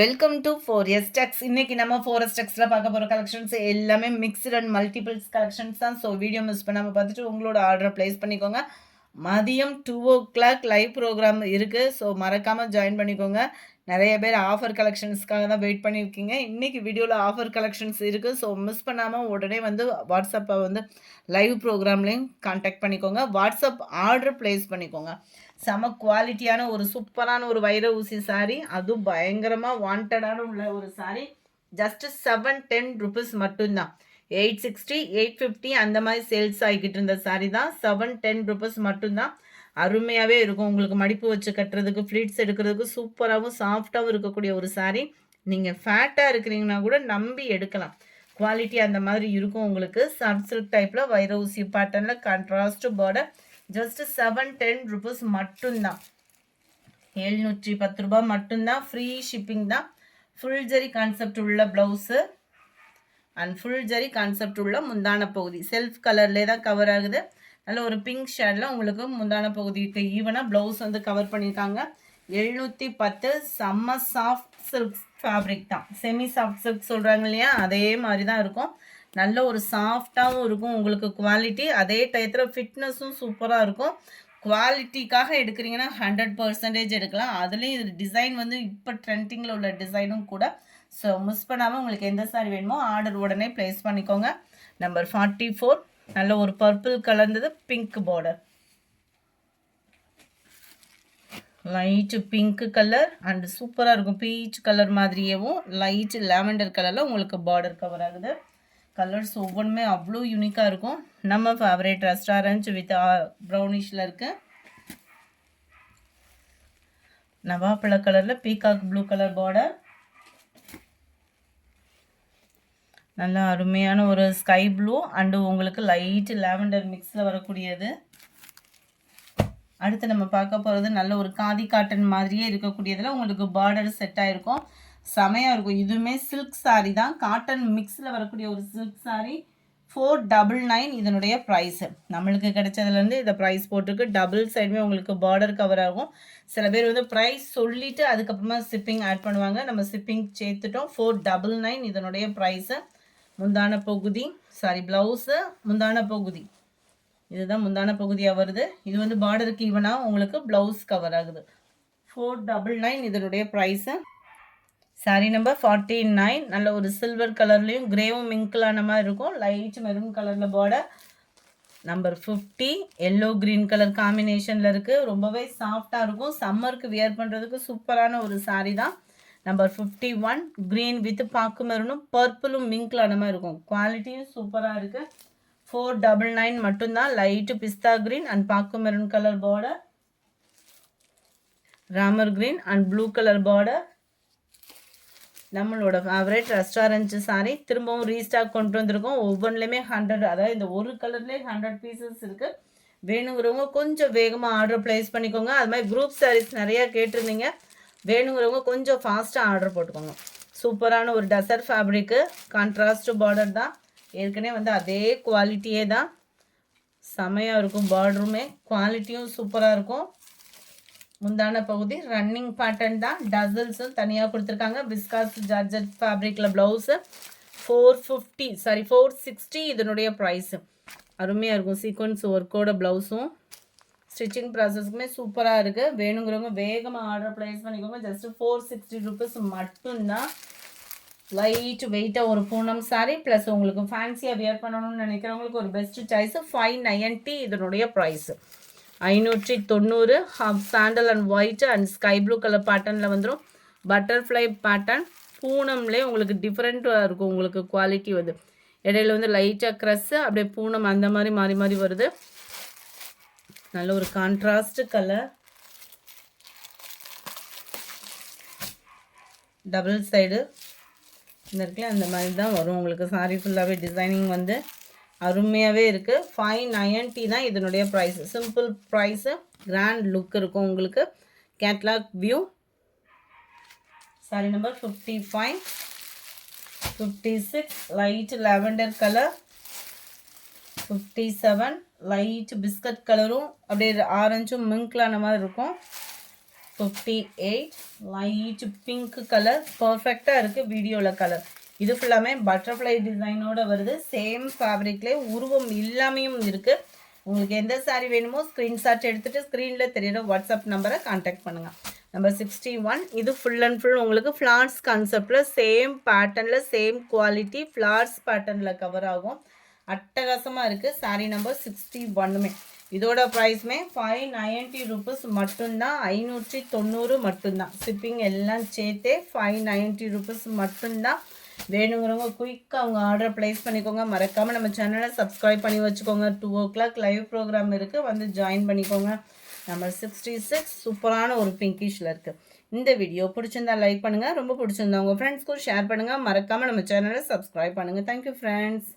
Welcome to 4S Techs. இன்னைக்கு நம்ம 4S Techsல பார்க்க போகிற கலெக்ஷன்ஸ் எல்லாமே மிக்ஸ்டு அண்ட் மல்டிபிள்ஸ் கலெக்ஷன்ஸ் தான். ஸோ வீடியோ மிஸ் பண்ணாமல் பார்த்துட்டு உங்களோட ஆர்டரை ப்ளேஸ் பண்ணிக்கோங்க. மதியம் 2 o'clock லைவ் ப்ரோக்ராம் இருக்குது. ஸோ மறக்காமல் ஜாயின் பண்ணிக்கோங்க. நிறைய பேர் ஆஃபர் கலெக்ஷன்ஸ்க்காக தான் வெயிட் பண்ணியிருக்கீங்க. இன்றைக்கி வீடியோவில் ஆஃபர் கலெக்ஷன்ஸ் இருக்குது. ஸோ மிஸ் பண்ணாமல் உடனே வந்து வாட்ஸ்அப்பை வந்து லைவ் ப்ரோக்ராம்லேயும் கான்டாக்ட் பண்ணிக்கோங்க. வாட்ஸ்அப் ஆர்டர் ப்ளேஸ் பண்ணிக்கோங்க. செம குவாலிட்டியான ஒரு சூப்பரான ஒரு வைர ஊசி சாரீ, அதுவும் பயங்கரமாக வாண்டடான உள்ள ஒரு சாரீ. ஜஸ்ட் 710 rupees மட்டும்தான். 860 850 அந்த மாதிரி சேல்ஸ் ஆகிக்கிட்டு இருந்த சாரீ தான். 710 rupees மட்டும்தான். அருமையாகவே இருக்கும். உங்களுக்கு மடிப்பு வச்சு கட்டுறதுக்கு, ஃப்ளீட்ஸ் எடுக்கிறதுக்கு சூப்பராகவும் சாஃப்டாகவும் இருக்கக்கூடிய ஒரு சாரீ. நீங்கள் ஃபேட்டாக இருக்கிறீங்கன்னா கூட நம்பி எடுக்கலாம். குவாலிட்டி அந்த மாதிரி இருக்கும். உங்களுக்கு சாஃப்ட் சில்க் டைப்பில் வைர ஊசி பேட்டர்னில் கான்ட்ராஸ்ட் பார்டர். ஜஸ்ட் 710 rupees மட்டும்தான். 710 ரூபாய் மட்டும்தான். ஃப்ரீ ஷிப்பிங் தான். ஃபுல் ஜரி கான்செப்ட் உள்ள blouse and full zari concept உள்ள முந்தான பகுதி செல்ஃப் கலர்லேயே தான் கவர் ஆகுது. நல்ல ஒரு பிங்க் ஷேடில் உங்களுக்கு முந்தான பகுதிக்கு ஈவனாக ப்ளவுஸ் வந்து கவர் பண்ணியிருக்காங்க. 710. செம்ம சாஃப்ட் சில்க் ஃபேப்ரிக் தான். செமி சாஃப்ட் சில்க் சொல்கிறாங்க இல்லையா, அதே மாதிரி தான் இருக்கும். நல்ல ஒரு சாஃப்டாகவும் இருக்கும் உங்களுக்கு குவாலிட்டி. அதே டயத்தில் ஃபிட்னஸும் சூப்பராக இருக்கும். குவாலிட்டிக்காக எடுக்கிறீங்கன்னா 100% எடுக்கலாம். அதுலேயும் இது டிசைன் வந்து இப்போ ட்ரெண்டிங்கில் உள்ள டிசைனும் கூட. ஸோ மிஸ் பண்ணாமல் உங்களுக்கு எந்த சாரி வேணுமோ ஆர்டர் உடனே ப்ளேஸ் பண்ணிக்கோங்க. நம்பர் 44. நல்ல ஒரு பர்பிள் கலர்ந்தது pink border. Light pink colour and சூப்பராக இருக்கும். பீச் கலர் மாதிரியேவும் லைட்டு லாவெண்டர் கலரில் உங்களுக்கு பார்டர் கவர் ஆகுது. கலர்ஸ் ஒவ்வொன்றுமே அவ்வளோ யூனிக்காக இருக்கும். நம்ம ஃபேவரேட் ரெஸ்டாரண்ட் வித் ப்ரௌனிஷில் இருக்குது. நவாப்பழ கலரில் பீகாக் ப்ளூ கலர் பார்டர். நல்ல அருமையான ஒரு ஸ்கை ப்ளூ அண்டு உங்களுக்கு லைட்டு லாவெண்டர் மிக்ஸில் வரக்கூடியது. அடுத்து நம்ம பார்க்க போகிறது நல்ல ஒரு காதி காட்டன் மாதிரியே இருக்கக்கூடியதில் உங்களுக்கு பார்டர் செட் ஆகிருக்கும். செமையாக இருக்கும். இதுவுமே சில்க் சாரீ தான். காட்டன் மிக்ஸில் வரக்கூடிய ஒரு சில்க் சாரீ. 499 இதனுடைய ப்ரைஸு. நம்மளுக்கு கிடைச்சதுலேருந்து இதை ப்ரைஸ் போட்டிருக்கு. டபுள் சைடுமே உங்களுக்கு பார்டர் கவர் ஆகும். சில பேர் வந்து ப்ரைஸ் சொல்லிவிட்டு அதுக்கப்புறமா ஷிப்பிங் ஆட் பண்ணுவாங்க. நம்ம ஷிப்பிங் சேர்த்துட்டோம். 499 இதனுடைய ப்ரைஸு. முந்தான பகுதி ப்ளவுஸு முந்தான பகுதி இதுதான் முந்தான பகுதியாக வருது. இது வந்து பார்டருக்கு ஈவனாக உங்களுக்கு ப்ளவுஸ் கவர் ஆகுது. 499 இதனுடைய ப்ரைஸு. சாரீ நம்பர் 49. நல்ல ஒரு சில்வர் கலர்லேயும் கிரேவும் மிங்கிளான மாதிரி இருக்கும். லைட் மெரூன் கலரில் border. Number 50. Yellow green colour காம்பினேஷனில் இருக்குது. ரொம்பவே சாஃப்டாக இருக்கும். சம்மருக்கு வியர் பண்ணுறதுக்கு சூப்பரான ஒரு சாரீ தான். நம்பர் 51. க்ரீன் வித் பாக்கு மெரூனும் பர்பிளும் மிங்கிளான மாதிரி இருக்கும். குவாலிட்டியும் சூப்பராக இருக்குது. 499 மட்டும்தான். லைட்டு பிஸ்தா க்ரீன் அண்ட் பாக்கு maroon colour border. Ramar green and blue colour border. நம்மளோட ஃபேவரேட் ரெஸ்டாரண்ட் சாரீ திரும்பவும் ரீஸ்டாக் கொண்டு வந்திருக்கோம். ஒவ்வொன்றுலையுமே 100, அதாவது இந்த ஒரு கலர்லேயே 100 பீசஸ் இருக்குது. வேணுங்கிறவங்க கொஞ்சம் வேகமாக ஆர்டர் ப்ளேஸ் பண்ணிக்கோங்க. அது மாதிரி குரூப் சாரீஸ் நிறையா கேட்டிருந்தீங்க. வேணுங்கிறவங்க கொஞ்சம் ஃபாஸ்ட்டாக ஆர்டர் போட்டுக்கோங்க. சூப்பரான ஒரு டசர் ஃபேப்ரிக்கு. கான்ட்ராஸ்ட் பார்டர் தான். ஏற்கனவே வந்து அதே குவாலிட்டியே தான். செமையாக இருக்கும். பார்டருமே குவாலிட்டியும் சூப்பராக இருக்கும். முந்தான பகுதி ரன்னிங் பேட்டர்ன் தான். டசல்ஸும் தனியாக கொடுத்துருக்காங்க. Viscose georgette ஃபேப்ரிக்கில் blouse. 460 இதனுடைய ப்ரைஸு. அருமையாக இருக்கும். சீக்வன்ஸ் ஒர்க்கோட ப்ளவுஸும் ஸ்டிச்சிங் ப்ராசஸ்க்குமே சூப்பராக இருக்குது. வேணுங்கிறவங்க வேகமாக ஆர்டர் ப்ளேஸ் பண்ணிக்கோங்க. ஜஸ்ட்டு 460 rupees மட்டும்தான். லைட் வெயிட்டாக ஒரு பூனம் சாரீ ப்ளஸ் உங்களுக்கு ஃபேன்சியாக வியர் பண்ணணும்னு நினைக்கிறவங்களுக்கு ஒரு பெஸ்ட்டு சாய்ஸு. 590 இதனுடைய price. 590. Half sandal and white and sky blue colour பேட்டர்னில் வந்துடும். பட்டர்ஃப்ளை பேட்டர்ன் பூனம்லேயே உங்களுக்கு டிஃப்ரெண்ட்டாக இருக்கும். உங்களுக்கு குவாலிட்டி வந்து இடையில வந்து லைட்டாக க்ரஸ்ஸு அப்படியே பூனம் அந்த மாதிரி மாறி மாறி வருது. நல்ல ஒரு கான்ட்ராஸ்ட் கலர். டபுள் சைடு இந்த இருக்குல்ல அந்த மாதிரி தான் வரும் உங்களுக்கு. சாரீ ஃபுல்லாகவே டிசைனிங் வந்து அருமையாகவே இருக்குது. 590 தான் இதனுடைய price. Simple price. Grand look இருக்கும் உங்களுக்கு. Catalogue view. Sari number 55. 56 light lavender colour. 57 light biscuit கலரும் அப்படியே ஆரஞ்சும் மிங்க்லான மாதிரி இருக்கும். 58 லைட் பிங்க் கலர் பர்ஃபெக்டாக இருக்குது வீடியோவில் கலர். இது ஃபுல்லாமே பட்டர்ஃப்ளை டிசைனோட வருது. சேம் ஃபேப்ரிக்லேயே உருவம் இல்லாமையும் இருக்குது. உங்களுக்கு எந்த சாரீ வேணுமோ ஸ்க்ரீன்ஷாட் எடுத்துகிட்டு ஸ்க்ரீனில் தெரியுற வாட்ஸ்அப் நம்பரை கான்டாக்ட் பண்ணுங்கள். நம்பர் 61. இது ஃபுல் அண்ட் ஃபுல் உங்களுக்கு ஃப்ளார்ஸ் கான்செப்டில் சேம் பேட்டர்னில் சேம் குவாலிட்டி ஃப்ளார்ஸ் பேட்டர்னில் கவர் ஆகும். அட்டகாசமாக இருக்குது. சாரீ நம்பர் 61மே இதோட ப்ரைஸ்மே 590 ருபீஸ் மட்டும்தான். 590 மட்டும்தான். ஷிப்பிங் எல்லாம் சேர்த்தே 590 ருபீஸ் மட்டும்தான். வேணுங்கிறவங்க குயிக்காக அவங்க ஆர்டர் ப்ளேஸ் பண்ணிக்கோங்க. மறக்காமல் நம்ம சேனலை சப்ஸ்கிரைப் பண்ணி வச்சுக்கோங்க. 2 o'clock லைவ் ப்ரோக்ராம் இருக்குது, வந்து ஜாயின் பண்ணிக்கோங்க. நம்பர் 66 சூப்பரான ஒரு பிங்கிஷில் இருக்குது. இந்த வீடியோ பிடிச்சிருந்தா லைக் பண்ணுங்கள், ரொம்ப பிடிச்சிருந்தா உங்கள் ஃப்ரெண்ட்ஸ்க்கும் ஷேர் பண்ணுங்கள். மறக்காமல் நம்ம சேனலை சப்ஸ்கிரைப் பண்ணுங்கள். Thank you friends.